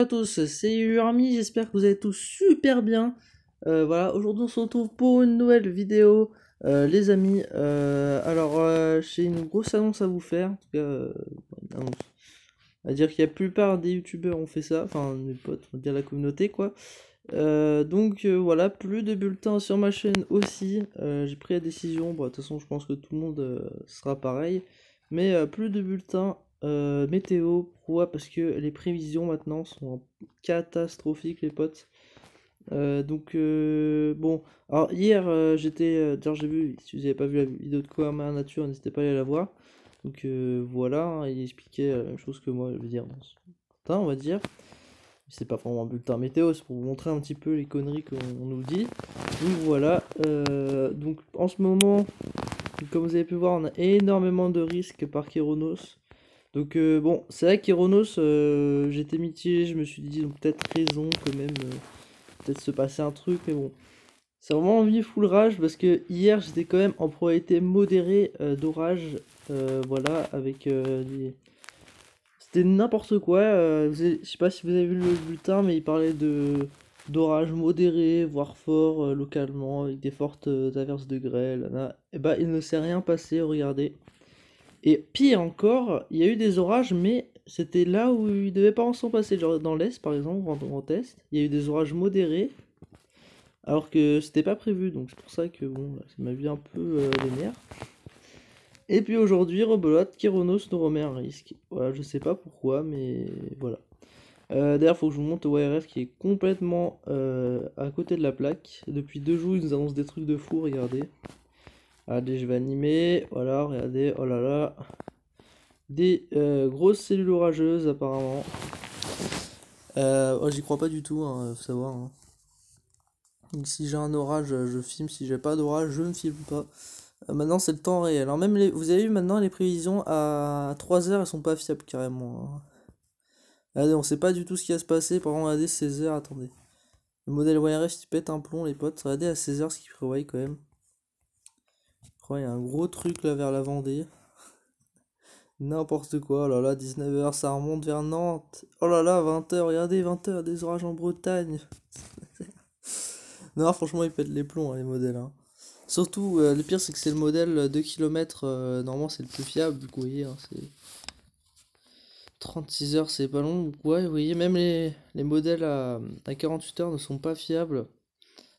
À tous, c'est Urmi, j'espère que vous allez tous super bien. Voilà, aujourd'hui on se retrouve pour une nouvelle vidéo, les amis. J'ai une grosse annonce à vous faire. En tout cas, une annonce. On va dire qu'il y a la plupart des youtubeurs ont fait ça, enfin mes potes, on va dire la communauté quoi. Voilà, plus de bulletins sur ma chaîne aussi. J'ai pris la décision, bon de toute façon je pense que tout le monde sera pareil. Mais plus de bulletins météo, pourquoi? Parce que les prévisions maintenant sont catastrophiques les potes. Bon, alors hier d'ailleurs j'ai vu, si vous n'avez pas vu la vidéo de Koama Nature, n'hésitez pas à aller la voir. Voilà, hein, il expliquait la même chose que moi, je veux dire, dans ce bulletin, on va dire. C'est pas vraiment un bulletin météo, c'est pour vous montrer un petit peu les conneries qu'on nous dit. Donc en ce moment, comme vous avez pu voir, on a énormément de risques par Kéronos. Bon, c'est vrai que Kéronos, j'étais mitigé, je me suis dit, ils ont peut-être raison quand même, peut-être se passer un truc, mais bon. C'est vraiment envie full rage parce que hier j'étais quand même en probabilité modérée d'orage, voilà, avec c'était n'importe quoi. Je sais pas si vous avez vu le bulletin, mais il parlait de d'orages modérés, voire forts localement, avec des fortes averses de grêle. Et bah, il ne s'est rien passé, regardez. Et pire encore, il y a eu des orages, mais c'était là où il devait pas en s'en passer. Genre dans l'Est, par exemple, en Grand Est, il y a eu des orages modérés, alors que c'était pas prévu. Donc c'est pour ça que bon, ça m'a vu un peu les nerfs. Et puis aujourd'hui, rebelote, Kyronos nous remet un risque. Voilà, je sais pas pourquoi, mais voilà. D'ailleurs, faut que je vous montre le YRF qui est complètement à côté de la plaque. Depuis 2 jours, ils nous annoncent des trucs de fou, regardez. Allez, je vais animer. Voilà, regardez, oh là là. Des grosses cellules orageuses, apparemment. J'y crois pas du tout, hein, faut savoir. Hein. Donc, si j'ai un orage, je filme. Si j'ai pas d'orage, je ne filme pas. Maintenant, c'est le temps réel. Alors, même vous avez vu maintenant, les prévisions à 3 heures, elles sont pas fiables carrément. Hein. Regardez, on sait pas du tout ce qui va se passer. Par exemple, regardez 16 heures, attendez. Le modèle YRS il pète un plomb, les potes. Regardez à 16 heures ce qu'il prévoit quand même. Je crois qu'il y a un gros truc là vers la Vendée. N'importe quoi. Oh là là, 19 heures ça remonte vers Nantes. Oh là là, 20 heures regardez, 20 heures des orages en Bretagne. Non, franchement, ils pètent les plombs, hein, les modèles. Hein. Surtout, le pire, c'est que c'est le modèle 2 km. Normalement, c'est le plus fiable. Vous voyez, hein, c'est 36 heures, c'est pas long. Ouais, vous voyez, même les modèles à 48 heures ne sont pas fiables.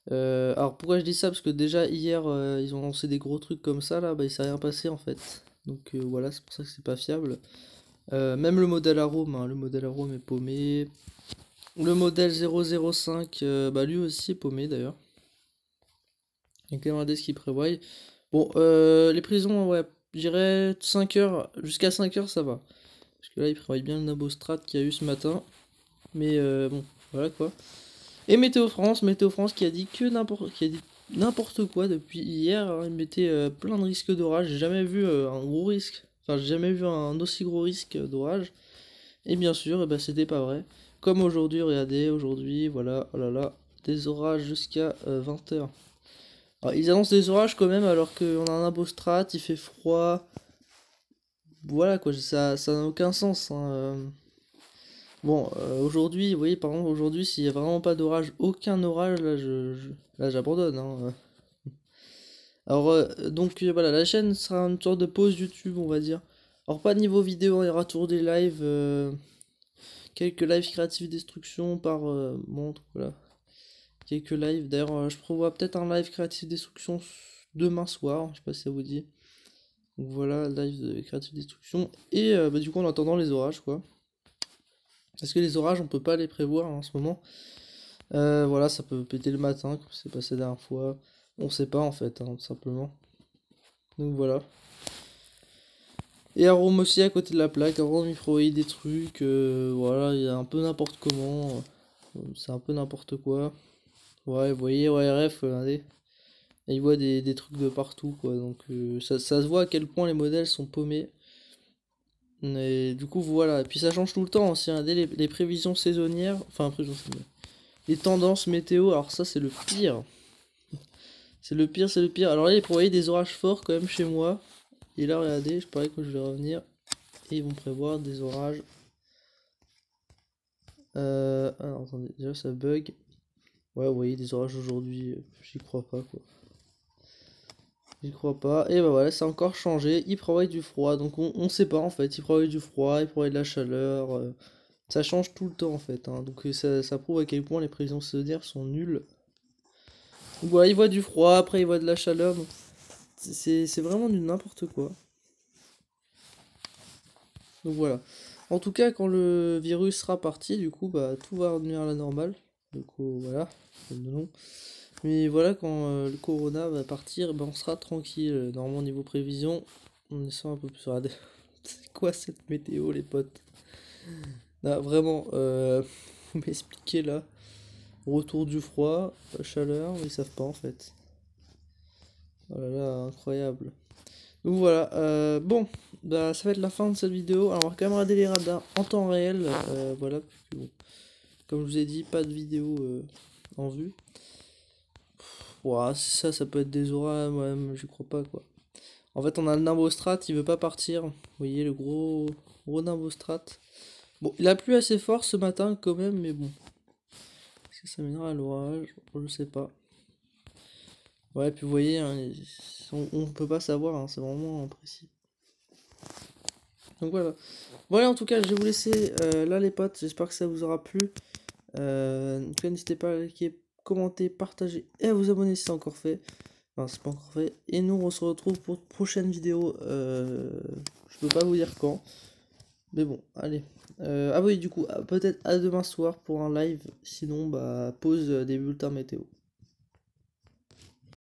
Alors pourquoi je dis ça? Parce que déjà hier ils ont lancé des gros trucs comme ça là, bah il s'est rien passé en fait. Voilà, c'est pour ça que c'est pas fiable. Même le modèle Arome, hein, le modèle Arome est paumé. Le modèle 005, bah lui aussi est paumé d'ailleurs. Il y a quand même un ce qu'il prévoit. Bon, les prisons, ouais, j'irais 5 heures, jusqu'à 5 heures ça va. Parce que là il prévoit bien le Nabostrat qu'il y a eu ce matin. Mais bon, voilà quoi. Et Météo France qui a dit n'importe quoi depuis hier. Hein, il mettait plein de risques d'orage. J'ai jamais vu un gros risque. Enfin, j'ai jamais vu un aussi gros risque d'orage. Et bien sûr, eh ben, c'était pas vrai. Comme aujourd'hui, regardez, aujourd'hui, voilà, oh là là, des orages jusqu'à 20 heures. Alors, ils annoncent des orages quand même alors qu'on a un imbostrat, il fait froid. Voilà quoi, ça n'a aucun sens. Hein, Bon, aujourd'hui, vous voyez, par exemple, aujourd'hui, s'il n'y a vraiment pas d'orage, aucun orage, là, là, j'abandonne. Hein. Voilà, la chaîne sera une sorte de pause YouTube, on va dire. Alors, pas de niveau vidéo, il y aura toujours des lives, quelques lives créatifs destruction par montre, voilà. Quelques lives. D'ailleurs, je prévois peut-être un live créatif destruction demain soir, je sais pas si ça vous dit. Donc voilà, live de créatif destruction. Et bah, du coup, en attendant les orages, quoi. Parce que les orages, on peut pas les prévoir hein, en ce moment. Voilà, ça peut péter le matin, comme c'est passé la dernière fois. On sait pas en fait, hein, tout simplement. Donc voilà. Et Arome aussi à côté de la plaque. Arome, il faut des trucs. Voilà, il y a un peu n'importe comment. C'est un peu n'importe quoi. Ouais, vous voyez, ORF, regardez. Et il voit des trucs de partout, quoi. Ça se voit à quel point les modèles sont paumés. Et du coup, voilà. Et puis ça change tout le temps aussi. Regardez les prévisions saisonnières. Enfin, prévisions saisonnières. Les tendances météo, alors ça, c'est le pire. C'est le pire, c'est le pire. Alors là, il prévoyait des orages forts quand même chez moi. Et là, regardez, je parie que je vais revenir. Et ils vont prévoir des orages. Alors attendez, déjà ça bug. Ouais, vous voyez des orages aujourd'hui, j'y crois pas quoi. J'y crois pas. Et bah voilà, c'est encore changé. Il prévoit du froid, donc on sait pas en fait. Il prévoit du froid, il prévoit de la chaleur. Ça change tout le temps en fait, hein. Donc ça prouve à quel point les prévisions saisonnières sont nulles. Donc voilà, il voit du froid, après il voit de la chaleur. Donc c'est vraiment du n'importe quoi. Donc voilà. En tout cas, quand le virus sera parti, du coup, bah tout va revenir à la normale. Du coup, voilà. Non. Mais voilà, quand le corona va partir, ben, on sera tranquille. Normalement, niveau prévision, on descend un peu plus. Regardez. C'est quoi cette météo, les potes? Là, vraiment, vous m'expliquez là. Retour du froid, chaleur, ils savent pas en fait. Oh là là, incroyable. Donc voilà, bon, bah ça va être la fin de cette vidéo. Alors on va quand même regarder les radars en temps réel. Voilà, parce que, bon, comme je vous ai dit, pas de vidéo en vue. Ouah, ça peut être des orages, moi-même, je crois pas quoi. En fait, on a le nimbostrat, il veut pas partir. Vous voyez le gros nimbostrat. Bon, il a plu assez fort ce matin quand même, mais bon. Est-ce que ça mènera à l'orage? Je sais pas. Ouais, puis vous voyez, hein, on peut pas savoir, hein, c'est vraiment imprécis. Donc voilà. Voilà, en tout cas, je vais vous laisser là, les potes. J'espère que ça vous aura plu. En tout cas, n'hésitez pas à liker, commenter, partager et à vous abonner si c'est encore fait. Enfin, c'est pas encore fait. Et nous, on se retrouve pour de prochaines vidéos. Je peux pas vous dire quand. Mais bon, allez. Ah oui, du coup, peut-être à demain soir pour un live. Sinon, bah, pause des bulletins météo.